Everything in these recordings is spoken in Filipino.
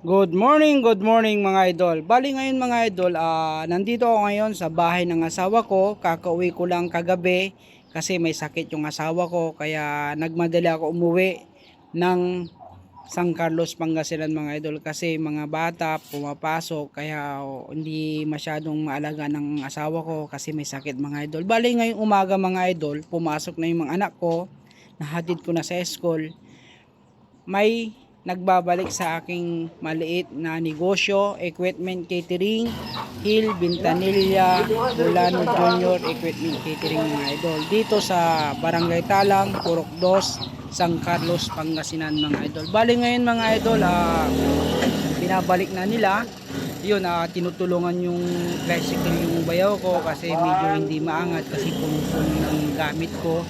Good morning mga idol. Bali ngayon mga idol, nandito ako ngayon sa bahay ng asawa ko. Kakauwi ko lang kagabi kasi may sakit yung asawa ko. Kaya nagmadali ako umuwi ng San Carlos, Pangasinan mga idol. Kasi mga bata pumapasok kaya hindi masyadong maalaga ng asawa ko kasi may sakit mga idol. Bali ngayong umaga mga idol, pumasok na yung mga anak ko. Nahatid ko na sa school. May nagbabalik sa aking maliit na negosyo, Equipment Catering, Hill, Bintanilla, Bulano Junior Equipment Catering mga idol. Dito sa Barangay Talang, Purok 2, San Carlos, Pangasinan mga idol. Bali ngayon mga idol, binabalik na nila. Yun, tinutulungan yung tricycle yung bayaw ko kasi medyo hindi maangat kasi puno-puno ng gamit ko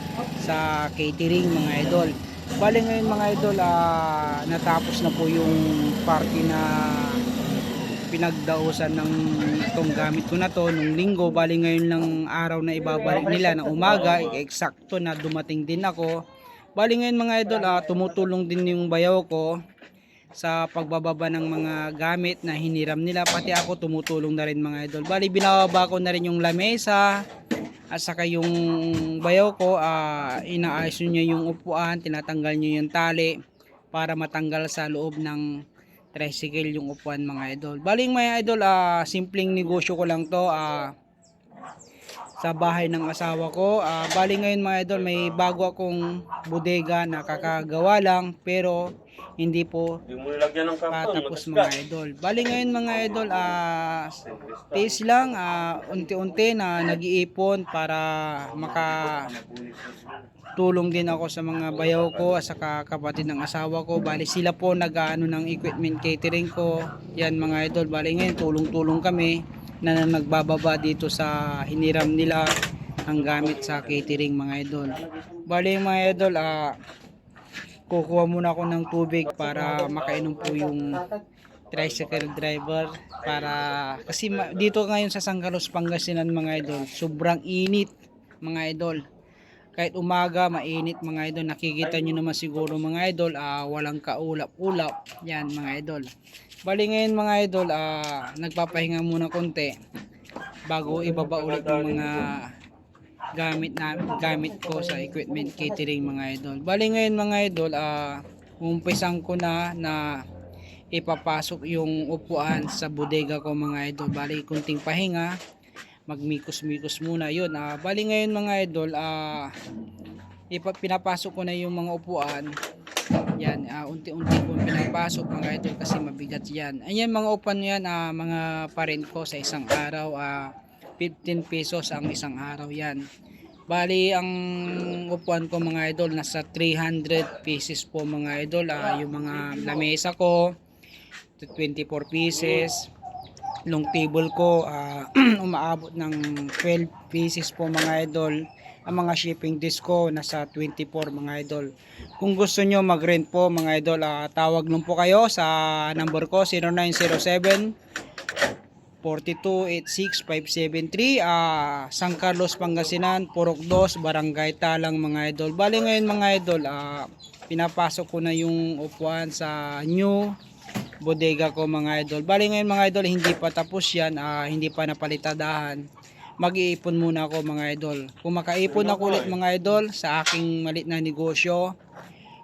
sa catering mga idol. Bali ngayon mga idol, natapos na po yung party na pinagdausan ng itong gamit ko na to nung linggo. Bali ngayon lang araw na ibabalik nila na umaga, eksakto na dumating din ako. Bali ngayon mga idol, tumutulong din yung bayaw ko sa pagbababa ng mga gamit na hiniram nila, pati ako tumutulong na rin mga idol. Bali binababa ko na rin yung lamesa at saka yung bayaw ko, inaayos niya yung upuan, tinatanggal niya yung tali para matanggal sa loob ng tricycle yung upuan mga idol. Bali mga idol, simpleng negosyo ko lang to, sa bahay ng asawa ko. Bali ngayon mga idol, may bago akong bodega na kakagawa lang pero hindi po patapos mga idol. Bali ngayon mga idol, tiis lang, unti-unti na nag-iipon para makatulong din ako sa mga bayaw ko at saka kapatid ng asawa ko. Bali sila po nag-ano ng equipment catering ko. Yan mga idol, bali ngayon tulong-tulong kami na nagbababa dito sa hiniram nila ang gamit sa catering mga idol. Bali mga idol, kukuha muna ako ng tubig para makainom po yung tricycle driver, para kasi dito ngayon sa San Carlos, Pangasinan mga idol, sobrang init mga idol. Kahit umaga mainit mga idol, nakikita nyo naman siguro mga idol, walang kaulap-ulap yan mga idol. Bali ngayon mga idol, nagpapahinga muna konti bago ibaba ulit yung mga gamit ko sa equipment catering mga idol. Bali ngayon mga idol, umpisan ko na ipapasok yung upuan sa bodega ko mga idol. Bali kunting pahinga, magmikos-mikos muna yun. Bali ngayon mga idol, pinapasok ko na yung mga upuan. Yan, unti-unti ko pinapasok mga idol kasi mabigat yan. Ayan mga upuan yan, mga parent ko sa isang araw, 15 pesos ang isang araw yan. Bali ang upuan ko mga idol nasa 300 pieces po mga idol. Yung mga lamesa ko 24 pieces. Long table ko, umaabot ng 12 pieces po mga idol. Ang mga shipping disc ko nasa 24 mga idol. Kung gusto nyo mag-rent po mga idol, tawag lang po kayo sa number ko 0907 4286573, San Carlos, Pangasinan, Purok 2, Barangay Talang mga idol. Bali ngayon mga idol, pinapasok ko na yung upuan sa new bodega ko mga idol. Bali ngayon mga idol, hindi pa tapos yan, hindi pa napalitadahan. Mag-iipon muna ako mga idol. Kung makaipon ako ulit mga idol sa aking malit na negosyo,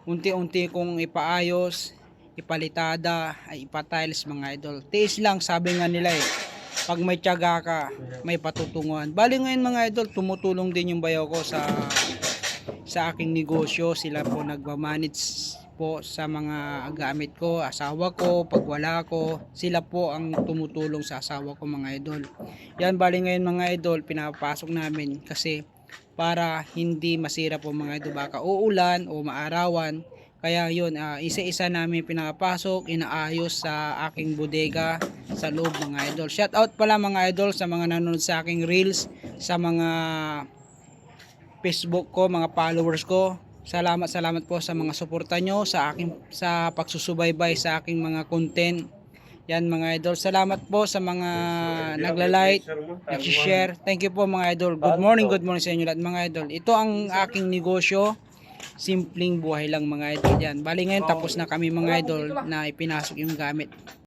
unti-unti kong ipaayos, ipalitada, ay ipatiles mga idol. Tiis lang, sabi nga nila pag may tiyaga ka, may patutunguhan. Bali ngayon mga idol, tumutulong din yung bayaw ko sa aking negosyo. Sila po nagmamanage po sa mga gamit ko, asawa ko, pag wala ko, sila po ang tumutulong sa asawa ko mga idol. Yan, bali ngayon mga idol, pinapasok namin kasi para hindi masira po mga idol, baka uulan o maarawan. Kaya yun, isa-isa namin pinapasok, inaayos sa aking bodega sa loob mga idol. Shout out pala mga idol sa mga nanonood sa aking reels, sa mga Facebook ko, mga followers ko. Salamat po sa mga suporta nyo sa pagsusubaybay sa aking mga content. Yan mga idol. Salamat po sa mga nagla-like, nag-share. Thank you po mga idol. Good morning sa inyo lahat mga idol. Ito ang aking negosyo. simpleng buhay lang mga idol yan. Bali ngayon tapos na kami mga idol na ipinasok yung gamit.